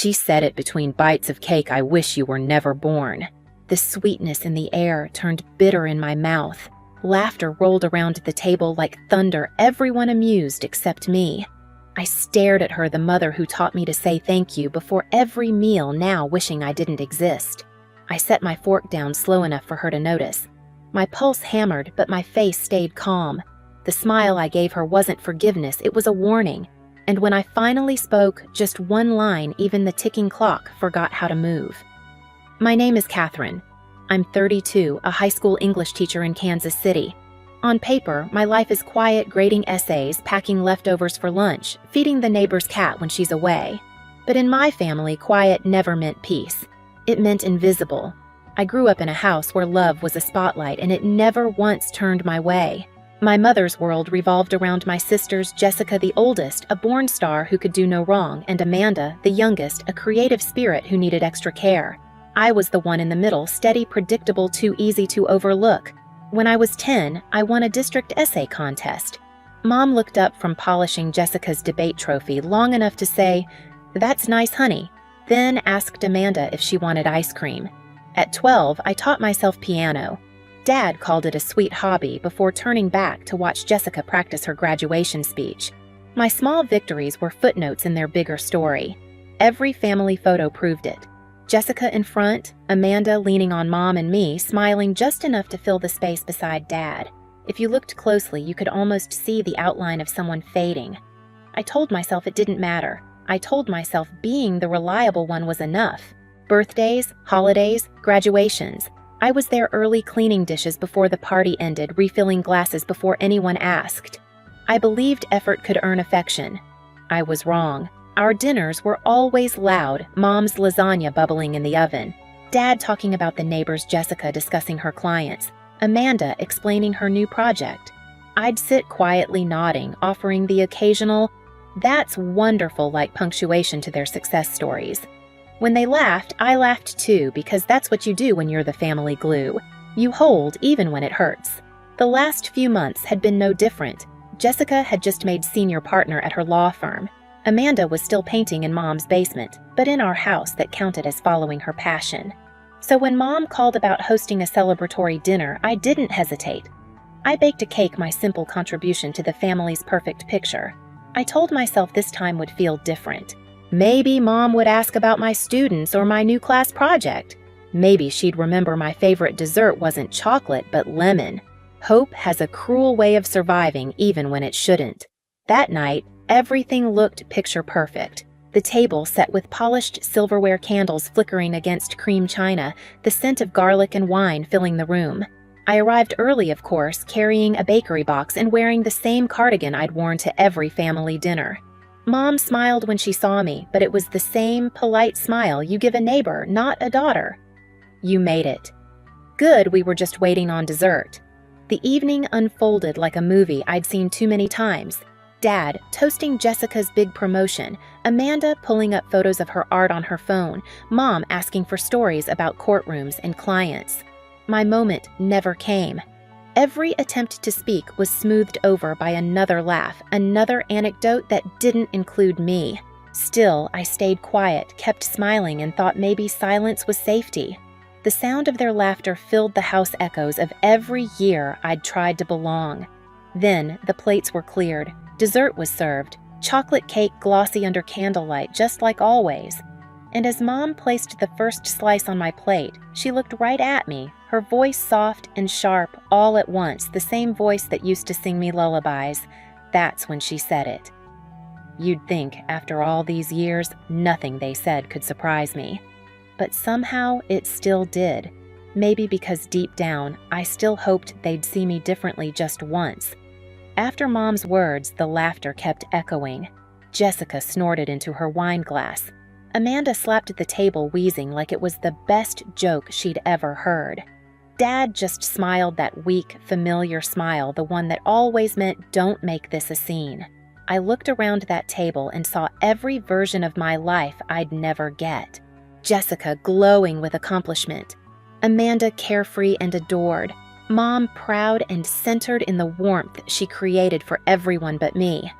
She said it between bites of cake. I wish you were never born. The sweetness in the air turned bitter in my mouth. Laughter rolled around the table like thunder, everyone amused except me. I stared at her, the mother who taught me to say thank you before every meal, now wishing I didn't exist. I set my fork down slow enough for her to notice. My pulse hammered, but my face stayed calm. The smile I gave her wasn't forgiveness, it was a warning. And when I finally spoke, just one line, even the ticking clock forgot how to move. My name is Catherine. I'm 32, a high school English teacher in Kansas City. On paper, my life is quiet, grading essays, packing leftovers for lunch, feeding the neighbor's cat when she's away. But in my family, quiet never meant peace. It meant invisible. I grew up in a house where love was a spotlight, and it never once turned my way. My mother's world revolved around my sisters, Jessica, the oldest, a born star who could do no wrong, and Amanda, the youngest, a creative spirit who needed extra care. I was the one in the middle, steady, predictable, too easy to overlook. When I was 10, I won a district essay contest. Mom looked up from polishing Jessica's debate trophy long enough to say, "That's nice, honey," then asked Amanda if she wanted ice cream. At 12, I taught myself piano. Dad called it a sweet hobby before turning back to watch Jessica practice her graduation speech. My small victories were footnotes in their bigger story. Every family photo proved it. Jessica in front, Amanda leaning on Mom and me, smiling just enough to fill the space beside Dad. If you looked closely, you could almost see the outline of someone fading. I told myself it didn't matter. I told myself being the reliable one was enough. Birthdays, holidays, graduations. I was there early, cleaning dishes before the party ended, refilling glasses before anyone asked. I believed effort could earn affection. I was wrong. Our dinners were always loud, Mom's lasagna bubbling in the oven, Dad talking about the neighbors, Jessica discussing her clients, Amanda explaining her new project. I'd sit quietly nodding, offering the occasional, "That's wonderful," like punctuation to their success stories. When they laughed, I laughed too, because that's what you do when you're the family glue. You hold even when it hurts. The last few months had been no different. Jessica had just made senior partner at her law firm. Amanda was still painting in Mom's basement, but in our house that counted as following her passion. So when Mom called about hosting a celebratory dinner, I didn't hesitate. I baked a cake, my simple contribution to the family's perfect picture. I told myself this time would feel different. Maybe Mom would ask about my students or my new class project. Maybe she'd remember my favorite dessert wasn't chocolate but lemon. Hope has a cruel way of surviving even when it shouldn't. That night, everything looked picture perfect. The table set with polished silverware candles flickering against cream china, the scent of garlic and wine filling the room. I arrived early, of course, carrying a bakery box and wearing the same cardigan I'd worn to every family dinner. Mom smiled when she saw me, but it was the same polite smile you give a neighbor, not a daughter. "You made it." Good, we were just waiting on dessert. The evening unfolded like a movie I'd seen too many times. Dad toasting Jessica's big promotion, Amanda pulling up photos of her art on her phone, Mom asking for stories about courtrooms and clients. My moment never came. Every attempt to speak was smoothed over by another laugh, another anecdote that didn't include me. Still, I stayed quiet, kept smiling, and thought maybe silence was safety. The sound of their laughter filled the house echoes of every year I'd tried to belong. Then the plates were cleared, dessert was served, chocolate cake glossy under candlelight, just like always. And as Mom placed the first slice on my plate, she looked right at me, her voice soft and sharp all at once, the same voice that used to sing me lullabies. That's when she said it. You'd think, after all these years, nothing they said could surprise me. But somehow it still did. Maybe because deep down, I still hoped they'd see me differently just once. After Mom's words, the laughter kept echoing. Jessica snorted into her wine glass. Amanda slapped at the table, wheezing like it was the best joke she'd ever heard. Dad just smiled, that weak, familiar smile, the one that always meant, "Don't make this a scene." I looked around that table and saw every version of my life I'd never get. Jessica glowing with accomplishment. Amanda carefree and adored. Mom proud and centered in the warmth she created for everyone but me.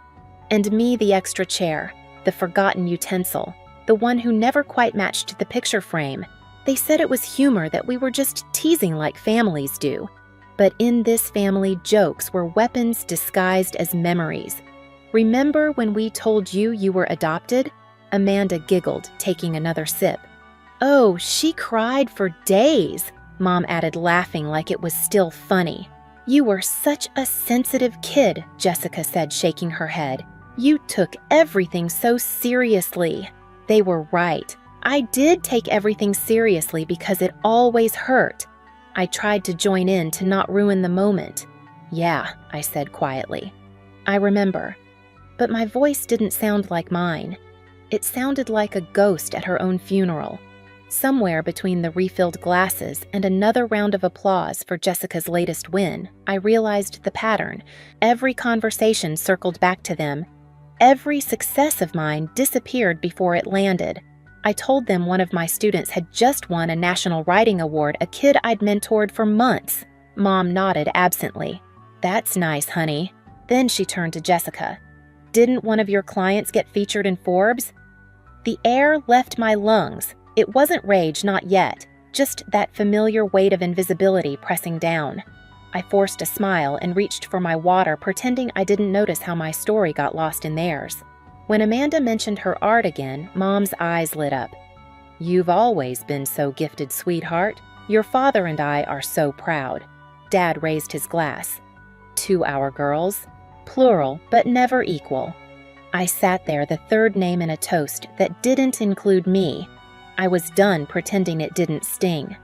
And me, the extra chair, the forgotten utensil, the one who never quite matched the picture frame. They said it was humor, that we were just teasing like families do. But in this family, jokes were weapons disguised as memories. Remember when we told you you were adopted? Amanda giggled, taking another sip. Oh, she cried for days, Mom added, laughing like it was still funny. You were such a sensitive kid, Jessica said, shaking her head. You took everything so seriously. They were right. I did take everything seriously because it always hurt. I tried to join in to not ruin the moment. Yeah, I said quietly. I remember. But my voice didn't sound like mine. It sounded like a ghost at her own funeral. Somewhere between the refilled glasses and another round of applause for Jessica's latest win, I realized the pattern. Every conversation circled back to them. Every success of mine disappeared before it landed. I told them one of my students had just won a national writing award, a kid I'd mentored for months. Mom nodded absently. That's nice, honey. Then she turned to Jessica. Didn't one of your clients get featured in Forbes? The air left my lungs. It wasn't rage, not yet, just that familiar weight of invisibility pressing down. I forced a smile and reached for my water, pretending I didn't notice how my story got lost in theirs. When Amanda mentioned her art again, Mom's eyes lit up. You've always been so gifted, sweetheart. Your father and I are so proud. Dad raised his glass. To our girls. Plural, but never equal. I sat there, the third name in a toast that didn't include me. I was done pretending it didn't sting.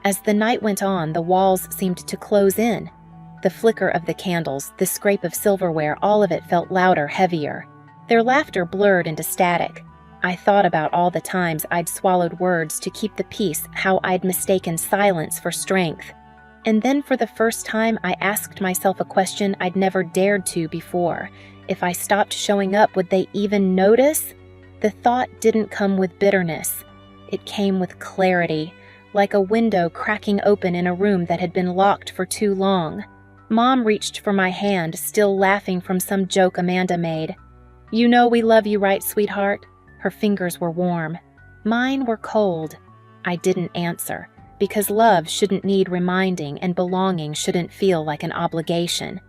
As the night went on, the walls seemed to close in. The flicker of the candles, the scrape of silverware, all of it felt louder, heavier. Their laughter blurred into static. I thought about all the times I'd swallowed words to keep the peace, how I'd mistaken silence for strength. And then for the first time, I asked myself a question I'd never dared to before. If I stopped showing up, would they even notice? The thought didn't come with bitterness. It came with clarity, like a window cracking open in a room that had been locked for too long. Mom reached for my hand, still laughing from some joke Amanda made. You know we love you, right, sweetheart? Her fingers were warm. Mine were cold. I didn't answer, because love shouldn't need reminding and belonging shouldn't feel like an obligation.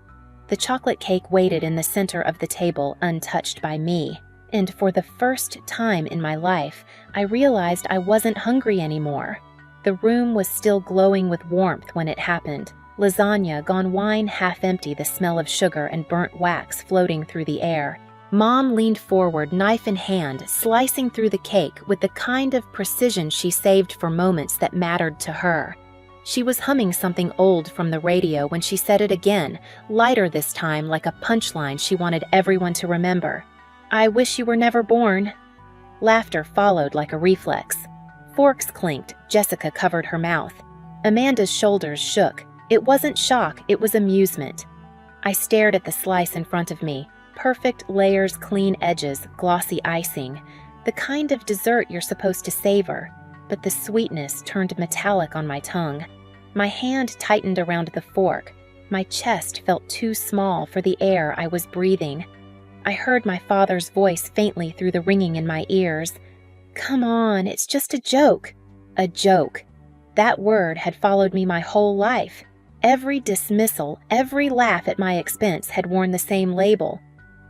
The chocolate cake waited in the center of the table, untouched by me. And for the first time in my life, I realized I wasn't hungry anymore. The room was still glowing with warmth when it happened. Lasagna gone wine, half empty, the smell of sugar and burnt wax floating through the air. Mom leaned forward, knife in hand, slicing through the cake with the kind of precision she saved for moments that mattered to her. She was humming something old from the radio when she said it again, lighter this time, like a punchline she wanted everyone to remember. I wish you were never born. Laughter followed like a reflex. Forks clinked. Jessica covered her mouth. Amanda's shoulders shook. It wasn't shock, it was amusement. I stared at the slice in front of me. Perfect layers, clean edges, glossy icing. The kind of dessert you're supposed to savor. But the sweetness turned metallic on my tongue. My hand tightened around the fork. My chest felt too small for the air I was breathing. I heard my father's voice faintly through the ringing in my ears. Come on, it's just a joke. A joke. That word had followed me my whole life. Every dismissal, every laugh at my expense had worn the same label.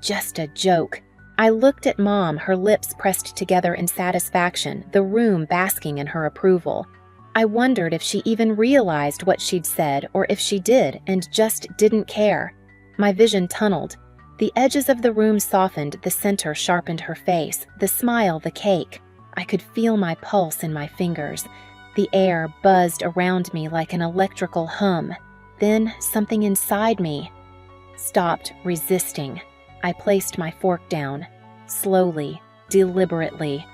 Just a joke. I looked at Mom, her lips pressed together in satisfaction, the room basking in her approval. I wondered if she even realized what she'd said, or if she did and just didn't care. My vision tunneled. The edges of the room softened, the center sharpened her face, the smile, the cake. I could feel my pulse in my fingers. The air buzzed around me like an electrical hum. Then something inside me stopped resisting. I placed my fork down, slowly, deliberately.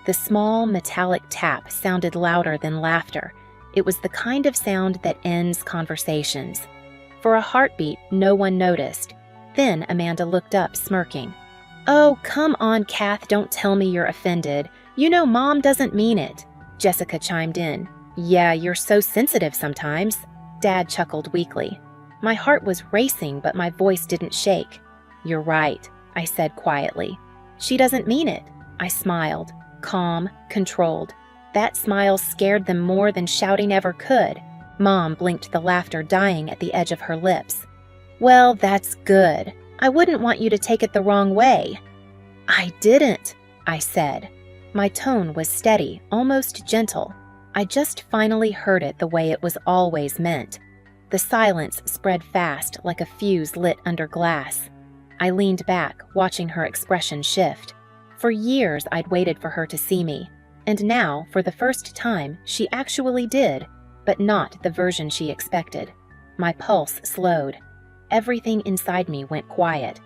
The small metallic tap sounded louder than laughter. It was the kind of sound that ends conversations. For a heartbeat, no one noticed. Then Amanda looked up, smirking. Oh, come on, Kath, don't tell me you're offended. You know Mom doesn't mean it. Jessica chimed in. Yeah, you're so sensitive sometimes. Dad chuckled weakly. My heart was racing, but my voice didn't shake. You're right, I said quietly. She doesn't mean it. I smiled. calm, controlled. That smile scared them more than shouting ever could. Mom blinked, the laughter dying at the edge of her lips. "Well, that's good. I wouldn't want you to take it the wrong way." "I didn't," I said. My tone was steady, almost gentle. I just finally heard it the way it was always meant. The silence spread fast, like a fuse lit under glass. I leaned back, watching her expression shift. For years, I'd waited for her to see me. And now, for the first time, she actually did, but not the version she expected. My pulse slowed. Everything inside me went quiet.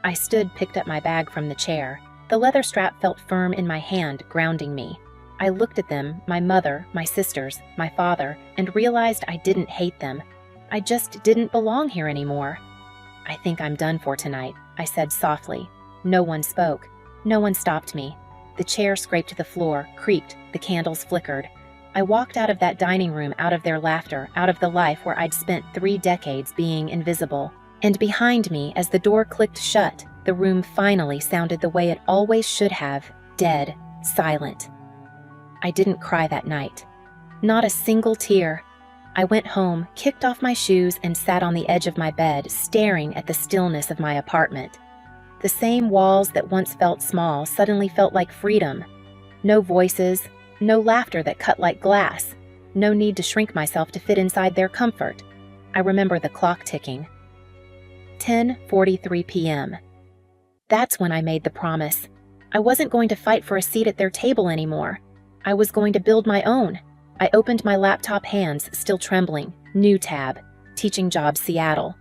I stood, picked up my bag from the chair. The leather strap felt firm in my hand, grounding me. I looked at them, my mother, my sisters, my father, and realized I didn't hate them. I just didn't belong here anymore. "I think I'm done for tonight," I said softly. No one spoke. No one stopped me. The chair scraped the floor, creaked, the candles flickered. I walked out of that dining room, out of their laughter, out of the life where I'd spent 3 decades being invisible. And behind me, as the door clicked shut, the room finally sounded the way it always should have, dead, silent. I didn't cry that night. Not a single tear. I went home, kicked off my shoes, and sat on the edge of my bed, staring at the stillness of my apartment. The same walls that once felt small suddenly felt like freedom. No voices, no laughter that cut like glass, no need to shrink myself to fit inside their comfort. I remember the clock ticking. 10:43 p.m. That's when I made the promise. I wasn't going to fight for a seat at their table anymore. I was going to build my own. I opened my laptop, hands still trembling. New tab, Teaching Jobs Seattle.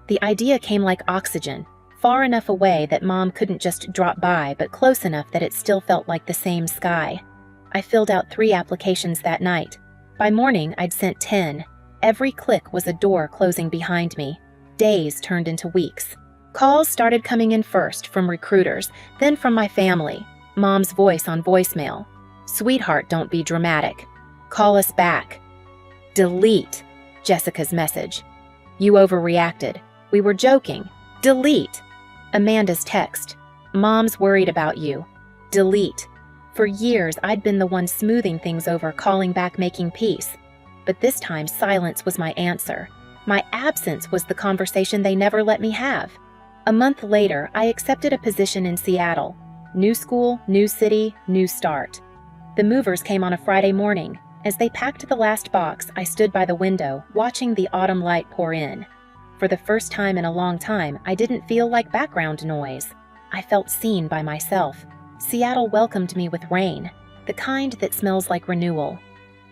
The idea came like oxygen, far enough away that Mom couldn't just drop by, but close enough that it still felt like the same sky. I filled out 3 applications that night. By morning, I'd sent 10. Every click was a door closing behind me. Days turned into weeks. Calls started coming in first from recruiters, then from my family. Mom's voice on voicemail. "Sweetheart, don't be dramatic. Call us back." Delete Jessica's message. "You overreacted. We were joking." Delete Amanda's text. "Mom's worried about you." Delete. For years, I'd been the one smoothing things over, calling back, making peace. But this time, silence was my answer. My absence was the conversation they never let me have. A month later, I accepted a position in Seattle. New school, new city, new start. The movers came on a Friday morning. As they packed the last box, I stood by the window, watching the autumn light pour in. For the first time in a long time, I didn't feel like background noise. I felt seen by myself. Seattle welcomed me with rain, the kind that smells like renewal.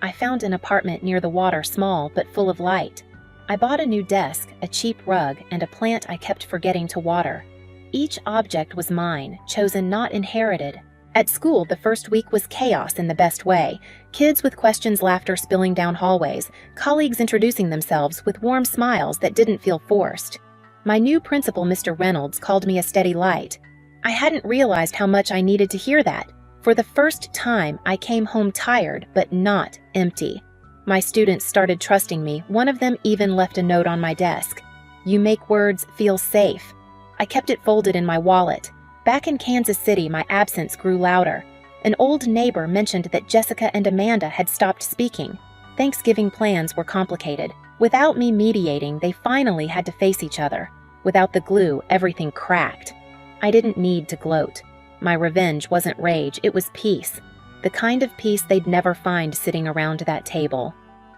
I found an apartment near the water, small but full of light. I bought a new desk, a cheap rug, and a plant I kept forgetting to water. Each object was mine, chosen, not inherited. At school, the first week was chaos in the best way. Kids with questions, laughter spilling down hallways, colleagues introducing themselves with warm smiles that didn't feel forced. My new principal, Mr. Reynolds, called me a steady light. I hadn't realized how much I needed to hear that. For the first time, I came home tired, but not empty. My students started trusting me. One of them even left a note on my desk. "You make words feel safe." I kept it folded in my wallet. Back in Kansas City, my absence grew louder. An old neighbor mentioned that Jessica and Amanda had stopped speaking. Thanksgiving plans were complicated. Without me mediating, they finally had to face each other. Without the glue, everything cracked. I didn't need to gloat. My revenge wasn't rage, it was peace. The kind of peace they'd never find sitting around that table.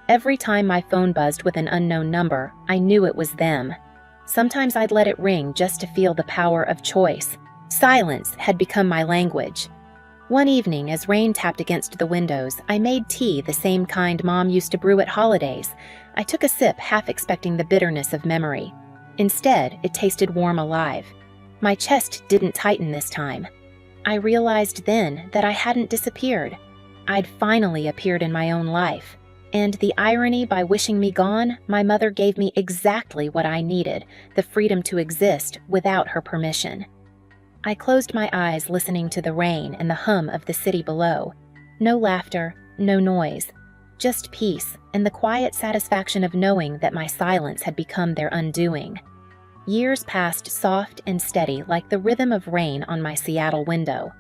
Every time my phone buzzed with an unknown number, I knew it was them. Sometimes I'd let it ring just to feel the power of choice. Silence had become my language. One evening, as rain tapped against the windows, I made tea, the same kind Mom used to brew at holidays. I took a sip, half expecting the bitterness of memory. Instead, it tasted warm, alive. My chest didn't tighten this time. I realized then that I hadn't disappeared. I'd finally appeared in my own life. And the irony, by wishing me gone, my mother gave me exactly what I needed, the freedom to exist without her permission. I closed my eyes, listening to the rain and the hum of the city below. No laughter, no noise, just peace and the quiet satisfaction of knowing that my silence had become their undoing. Years passed, soft and steady, like the rhythm of rain on my Seattle window.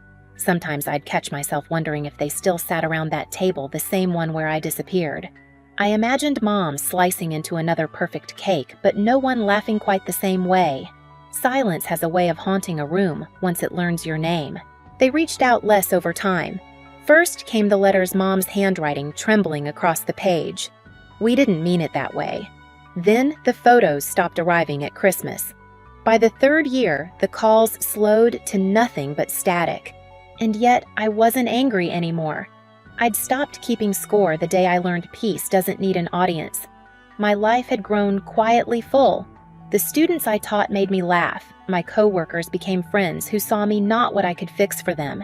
Sometimes I'd catch myself wondering if they still sat around that table, the same one where I disappeared. I imagined Mom slicing into another perfect cake, but no one laughing quite the same way. Silence has a way of haunting a room once it learns your name. They reached out less over time. First came the letters Mom's handwriting trembling across the page. We didn't mean it that way. Then the photos stopped arriving at Christmas. By the third year, the calls slowed to nothing but static. And yet, I wasn't angry anymore. I'd stopped keeping score the day I learned peace doesn't need an audience. My life had grown quietly full. The students I taught made me laugh. My coworkers became friends who saw me not what I could fix for them.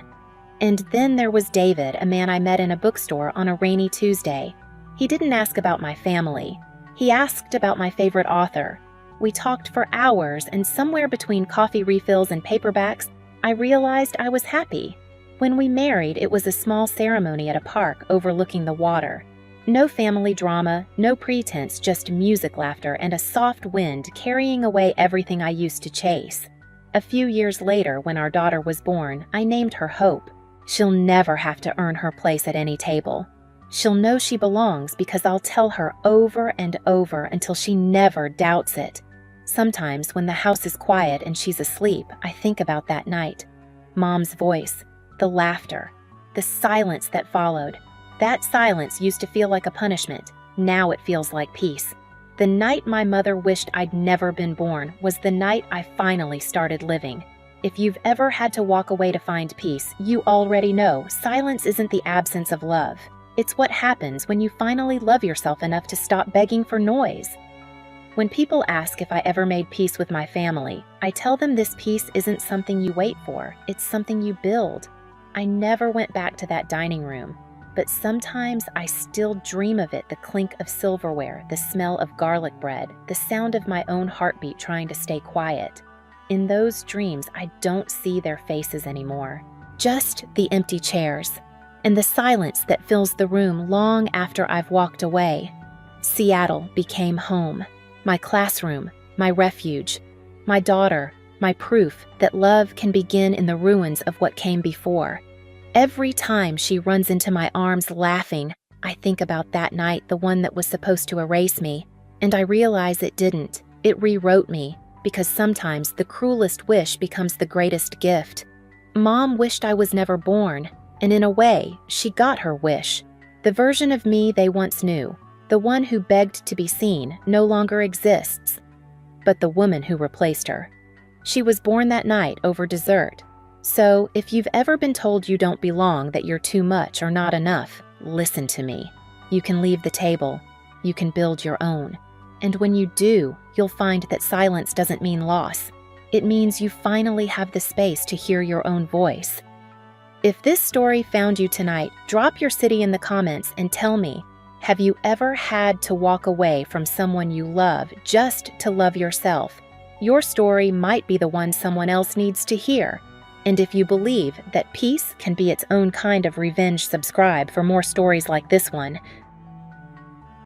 And then there was David, a man I met in a bookstore on a rainy Tuesday. He didn't ask about my family. He asked about my favorite author. We talked for hours, and somewhere between coffee refills and paperbacks, I realized I was happy. When we married, it was a small ceremony at a park overlooking the water. No family drama, no pretense, just music, laughter, and a soft wind carrying away everything I used to chase. A few years later, when our daughter was born, I named her Hope. She'll never have to earn her place at any table. She'll know she belongs because I'll tell her over and over until she never doubts it. Sometimes when the house is quiet and she's asleep, I think about that night. Mom's voice, the laughter, the silence that followed. That silence used to feel like a punishment. Now it feels like peace. The night my mother wished I'd never been born was the night I finally started living. If you've ever had to walk away to find peace, you already know silence isn't the absence of love. It's what happens when you finally love yourself enough to stop begging for noise. When people ask if I ever made peace with my family, I tell them this peace isn't something you wait for, it's something you build. I never went back to that dining room, but sometimes I still dream of it, the clink of silverware, the smell of garlic bread, the sound of my own heartbeat trying to stay quiet. In those dreams, I don't see their faces anymore, just the empty chairs. And the silence that fills the room long after I've walked away. Seattle became home, my classroom, my refuge, my daughter, my proof that love can begin in the ruins of what came before. Every time she runs into my arms laughing, I think about that night, the one that was supposed to erase me, and I realize it didn't. It rewrote me, because sometimes the cruelest wish becomes the greatest gift. Mom wished I was never born. And in a way, she got her wish. The version of me they once knew, the one who begged to be seen, no longer exists. But the woman who replaced her. She was born that night over dessert. So, if you've ever been told you don't belong, that you're too much or not enough, listen to me. You can leave the table. You can build your own. And when you do, you'll find that silence doesn't mean loss. It means you finally have the space to hear your own voice. If this story found you tonight, drop your city in the comments and tell me, have you ever had to walk away from someone you love just to love yourself? Your story might be the one someone else needs to hear. And if you believe that peace can be its own kind of revenge, subscribe for more stories like this one.